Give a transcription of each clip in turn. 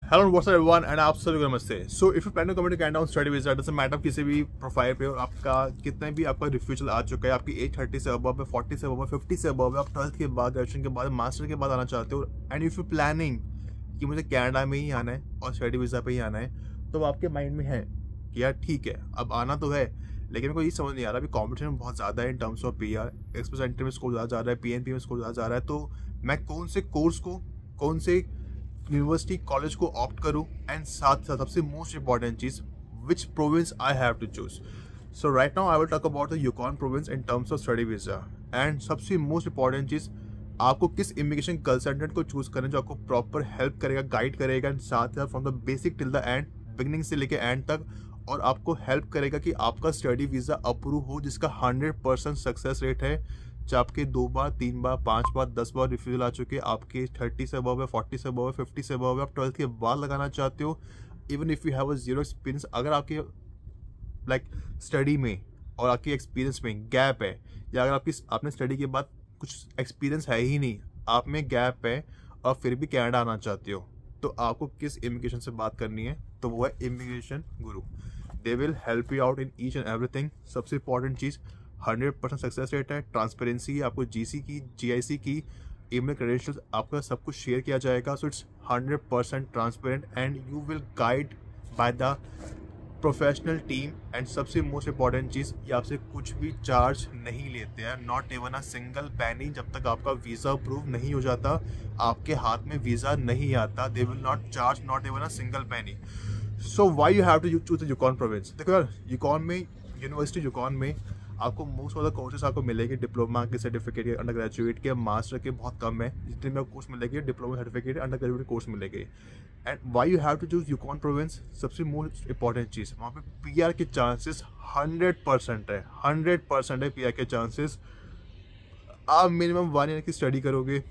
Hello what's up everyone and आप सभी को नमस्ते। So if you plan to come to Canada on study visa, doesn't matter किसी भी प्रोफाइल पे और आपका कितने भी आपका रिफ्यूजल आ चुका है, आपकी एज 30 से अबव है, 40 से अबव है, 50 से अबव है, आप 12th के बाद, ग्रेजुएशन के बाद, मास्टर के बाद आना चाहते हो एंड इफ यू प्लानिंग कि मुझे कनाडा में ही आना है और स्टडी वीजा पे ही आना है, तो आपके माइंड में है कि यार ठीक है अब आना तो है, लेकिन मेरे को ये समझ नहीं आ रहा अभी कॉम्पिटिशन बहुत ज़्यादा है इन terms of P R, expensive में स्कोर ज़्यादा जा रहा है, PNP में स्कोर ज़्यादा जा रहा है, तो मैं कौन से कोर्स को, कौन से यूनिवर्सिटी कॉलेज को ऑप्ट करूं एंड साथ साथ सबसे मोस्ट इंपॉर्टेंट चीज which province I have to choose. So right now I will talk about the Yukon province in terms of study visa and सबसे मोस्ट इंपॉर्टेंट चीज आपको किस इमिग्रेशन कंसल्टेंट को चूज करना है जो आपको प्रॉपर हेल्प करेगा, गाइड करेगा एंड साथ साथ from the basic till the and, beginning से लेके एंड तक, और आपको हेल्प करेगा कि आपका स्टडी वीजा अप्रूव हो जिसका 100% सक्सेस रेट है। चाहे आपके 2 बार 3 बार 5 बार 10 बार रिफ्यूजल आ चुके हैं, आपके 30 से अबव है, 40 से अबव है, 50 से अबव है, आप 12th के बाद लगाना चाहते हो, even if you have a zero experience, अगर आपके लाइक स्टडी में और आपके एक्सपीरियंस में गैप है, या अगर आपने स्टडी के बाद कुछ एक्सपीरियंस है ही नहीं, आप में गैप है और फिर भी कनाडा आना चाहते हो, तो आपको किस इमिग्रेशन से बात करनी है, तो वो है immigration guru. They will help you out in each and everything. सबसे इंपॉर्टेंट चीज़ 100% सक्सेस रेट है, ट्रांसपेरेंसी है, आपको GC की, GIC की ईमेल क्रेडेंशियल्स आपका सब कुछ शेयर किया जाएगा। So it's 100% transparent and you will guide by the professional team. And सबसे मोस्ट इंपॉर्टेंट चीज़, ये आपसे कुछ भी चार्ज नहीं लेते हैं, नॉट इवन अ सिंगल पैनी। जब तक आपका वीज़ा अप्रूव नहीं हो जाता, आपके हाथ में वीज़ा नहीं आता, they will not charge not even a single penny. So why you have to choose the Yukon province. देखो यार, यूकॉन में, यूनिवर्सिटी यूकॉन में आपको मोस्ट ऑफ द कोर्सेज आपको मिलेंगे, डिप्लोमा के, सर्टिफिकेट के, अंडर ग्रेजुएट के, मास्टर के बहुत कम है जितने में कोर्स मिलेंगे, diploma certificate, under graduate course मिलेंगे। And why you have to choose Yukon province, सबसे मोस्ट इंपॉर्टेंट चीज़, वहाँ पे PR के चांसेस 100% है, 100% है PR के चांसेस। आप मिनिमम 1 ईयर की स्टडी करोगे,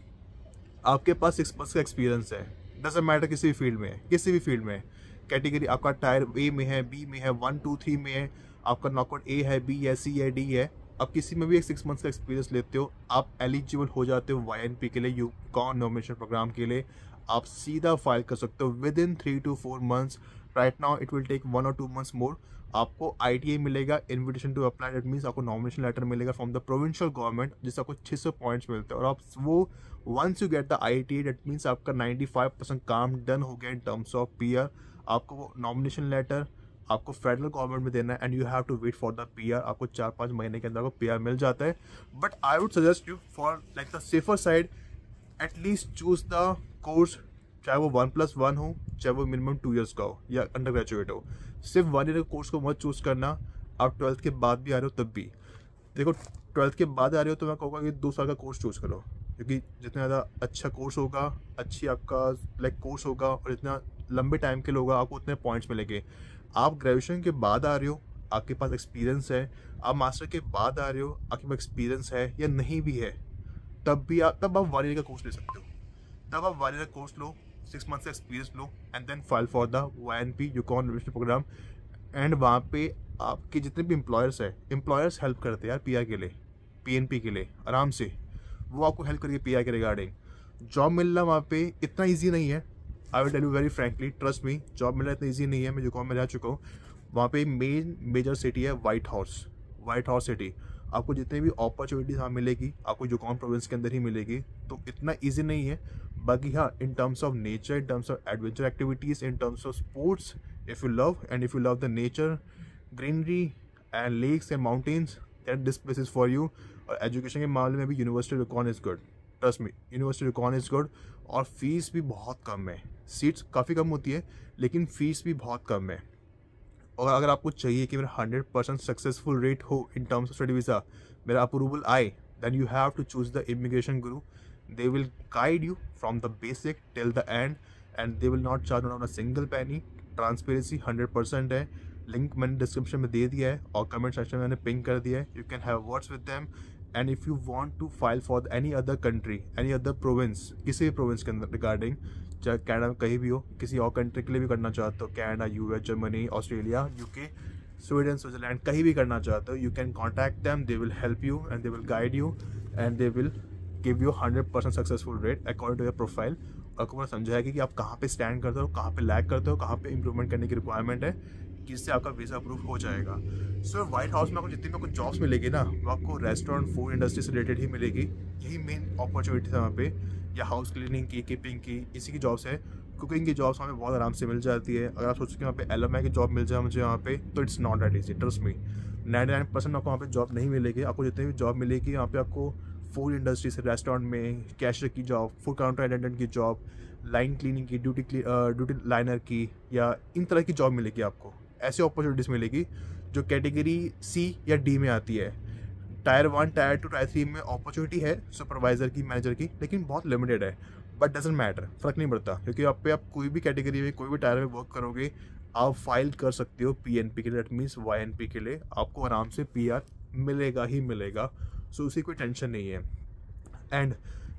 आपके पास 6 months का एक्सपीरियंस है, डजंट मैटर किसी भी फील्ड में, किसी भी फील्ड में, कैटेगरी आपका टायर A में है, B में है, 1 2 3 में है, आपका नॉकआउट A है, B है, C है, D है, आप किसी में भी एक 6 months का एक्सपीरियंस लेते हो, आप एलिजिबल हो जाते हो YNP के लिए, यूकॉन नॉमिनेशन प्रोग्राम के लिए। आप सीधा फाइल कर सकते हो with in 3 to 4 months। Right now it will take 1 or 2 months more. आपको ITA मिलेगा, invitation to apply, that means आपको नॉमिनेशन लेटर मिलेगा फ्रॉम द प्रोविंशियल गवर्नमेंट, जिससे आपको 600 पॉइंट्स मिलते हैं, और आप वो once you get the ITA, that means आपका 95% काम डन हो गया इन टर्म्स ऑफ PR। आपको वो नॉमिनेशन लेटर आपको फेडरल गवर्नमेंट में देना है and you have to wait for the PR। आपको 4-5 महीने के अंदर आपको PR मिल जाता है। But I would suggest you for like the safer side, at least choose the course, चाहे वो 1+1 हो, चाहे वो मिनिमम 2 years का हो या अंडर ग्रेजुएट हो। सिर्फ 1 year का कोर्स को मत चूज करना। आप 12th के बाद भी आ रहे हो तब भी देखो, 12th के बाद आ रहे हो तो मैं कहूँगा कि 2 साल का कोर्स चूज करो, क्योंकि जितना ज़्यादा अच्छा कोर्स होगा, अच्छी आपका लाइक कोर्स होगा और जितना लंबे टाइम के लिए होगा, आपको उतने पॉइंट्स मिलेंगे। आप ग्रेजुएशन के बाद आ रहे हो, आपके पास एक्सपीरियंस है, आप मास्टर के बाद आ रहे हो, आपके पास एक्सपीरियंस है या नहीं भी है, तब आप 1 year का कोर्स ले सकते हो। तब आप 1 year का कोर्स लो, 6 months का एक्सपीरियंस लो and then file for the YNP Yukon nomination program. And वहाँ पे आपके जितने भी एम्प्लॉयर्स हैं, एम्प्लॉयर्स हेल्प करते हैं यार PR के लिए, PNP के लिए, आराम से वो आपको हेल्प करेंगे PR के रिगार्डिंग। जॉब मिलना वहाँ पे इतना ईजी नहीं है, I will tell you very frankly, trust me, job मिलना इतना ईजी नहीं है। मैं यूकॉन में रह चुका हूँ, वहाँ पे मेजर सिटी है व्हाइट हाउस सिटी। आपको जितनी भी अपॉर्चुनिटीज वहाँ मिलेगी, आपको यूकॉन प्रोविंस के अंदर ही मिलेगी, तो इतना ईजी नहीं है। बाकी हाँ, in terms of nature, in terms of adventure activities, in terms of sports, if you love the nature, greenery and lakes and mountains, that this place is for you. और एजुकेशन के मामले में भी university Yukon is good, trust me, university Yukon is good. और fees भी बहुत कम है, seats काफ़ी कम होती है लेकिन फ़ीस भी बहुत कम है। और अगर आपको चाहिए कि मेरा 100% सक्सेसफुल रेट हो in terms of study visa, मेरा अप्रूवल आए, then you have to choose the immigration guru. They will guide you from the basic till the end they will not charge on a single penny. Transparency 100% है। Link मैंने description में दे दिया है और comment section में मैंने ping कर दिया है, you can have words with them. And if you want to file for any other country, any other province, किसी भी प्रोविंस के अंदर रिगार्डिंग, चाहे कनाडा में कहीं भी हो, किसी और कंट्री के लिए भी करना चाहते हो, Canada, US, Germany, Australia, UK, Sweden, Switzerland, कहीं भी करना चाहते हो, you can contact them, they will help you and they will guide you and they will give you 100% successful rate according to your profile. आपको पूरा समझाएगी कि आप कहाँ पे स्टैंड करते हो, कहाँ पे लैग करते हो, कहाँ पे इंप्रूवमेंट करने की रिक्वायरमेंट है, जिससे आपका वीज़ा अप्रूव हो जाएगा। सो व्हाइट हाउस में आपको जितनी भी आपको जॉब्स मिलेगी ना, वो आपको रेस्टोरेंट फूड इंडस्ट्री से रिलेटेड ही मिलेगी। यही मेन अपॉर्चुनिटी है वहाँ पे, या हाउस क्लीनिंग की, कीपिंग की, इसी की जॉब्स है। कुकिंग की जॉब्स वहाँ पे बहुत आराम से मिल जाती है। अगर आप सोचते हैं वहाँ पे एलएमआई की जॉब मिल जाए मुझे वहाँ पे, तो it's not that easy, trust me. 99% आपको वहाँ पे जॉब नहीं मिलेगी। आपको जितनी भी जॉब मिलेगी यहाँ पे, आपको फूड इंडस्ट्री से, रेस्टोरेंट में कैशियर की जॉब, फूड काउंटर अटेंडेंट की जॉब, लाइन क्लीनिंग की, ड्यूटी लाइनर की, या इन तरह की जॉब मिलेगी आपको। ऐसी अपॉर्चुनिटीज़ मिलेगी जो कैटेगरी सी या डी में आती है। टायर 1, टायर 2, टायर 3 में अपॉर्चुनिटी है सुपरवाइज़र की, मैनेजर की, लेकिन बहुत लिमिटेड है। बट डजेंट मैटर, फ़र्क नहीं पड़ता, क्योंकि आप पे आप कोई भी कैटेगरी में, कोई भी टायर में वर्क करोगे, आप फाइल कर सकते हो पीएनपी के लिए, दैट मीन्स वाईएनपी के लिए। आपको आराम से पीआर मिलेगा ही मिलेगा। सो उसकी कोई टेंशन नहीं है। एंड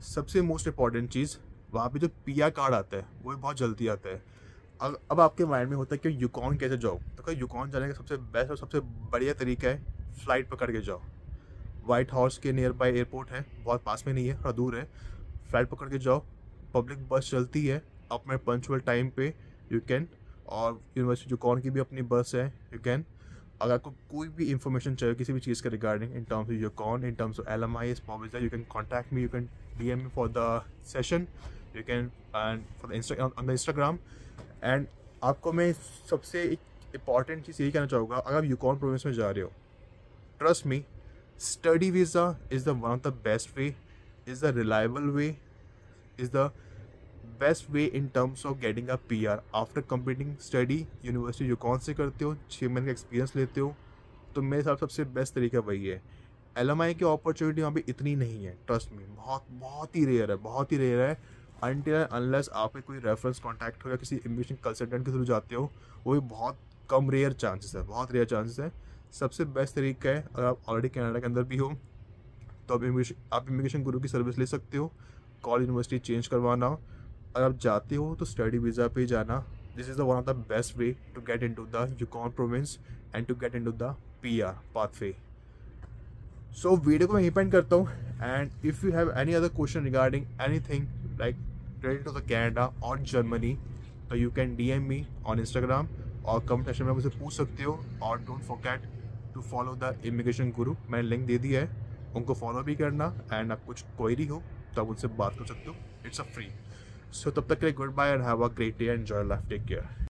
सबसे मोस्ट इम्पॉर्टेंट चीज़, वहाँ पे जो पीआर कार्ड आता है वो बहुत जल्दी आता है। अब आपके माइंड में होता है कि यूकॉन कैसे जाओ, तो क्या यूकॉन जाने का सबसे बेस्ट और सबसे बढ़िया तरीका है फ़्लाइट पकड़ के जाओ। व्हाइट हाउस के नियर बाय एयरपोर्ट है, बहुत पास में नहीं है, थोड़ा दूर है। फ़्लाइट पकड़ के जाओ, पब्लिक बस चलती है अपने पंचुअल टाइम पे, यू कैन। और यूनिवर्सिटी यूकॉन की भी अपनी बस है, यू कैन। अगर आपको कोई भी इंफॉर्मेशन चाहिए किसी भी चीज़ के regarding, in terms of Yukon, in terms of LMI, you can contact me, you can DM me for the session, you can and for the on the Instagram. एंड आपको मैं सबसे एक इम्पॉर्टेंट चीज़ यही कहना चाहूँगा, अगर आप यूकॉन प्रोविंस में जा रहे हो, trust me, study visa is the one of the best way, is the reliable way, is the best way in terms of getting a PR after completing study। University जो कौन से करते हो, 6 महीने का एक्सपीरियंस लेते हो, तो मेरे हिसाब से सबसे बेस्ट तरीका वही है। एलएमआई की अपॉर्चुनिटी वहाँ पे इतनी नहीं है, ट्रस्ट मी, बहुत ही रेयर है, बहुत ही रेयर है। अनटिल अनलेस आपके कोई रेफरेंस कॉन्टैक्ट हो या किसी इमिग्रेशन कंसल्टेंट के थ्रू जाते हो, वो भी बहुत कम, रेयर चांसेस है, बहुत रेयर चांसेस है। सबसे बेस्ट तरीका है, अगर आप ऑलरेडी कनाडा के अंदर भी हो तो आप इमिग्रेशन गुरु की सर्विस ले सकते हो, कॉल यूनिवर्सिटी चेंज करवाना। अगर आप जाते हो तो स्टडी वीज़ा पे जाना। This is the one of the best way to get into the Yukon province and to get into the PR pathway. So video को मैं यहीं पेंड करता हूँ। And if you have any other question regarding anything like related to the Canada और Germany, तो you can DM me on Instagram और comment section में मुझसे पूछ सकते हो। और don't forget to follow the immigration गुरु, मैंने लिंक दे दिया है, उनको फॉलो भी करना। एंड आप कुछ क्वेरी हो तो आप उनसे बात कर सकते हो, इट्स अ फ्री। सो तब तक के लिए goodbye and have a great day, enjoy life, take care.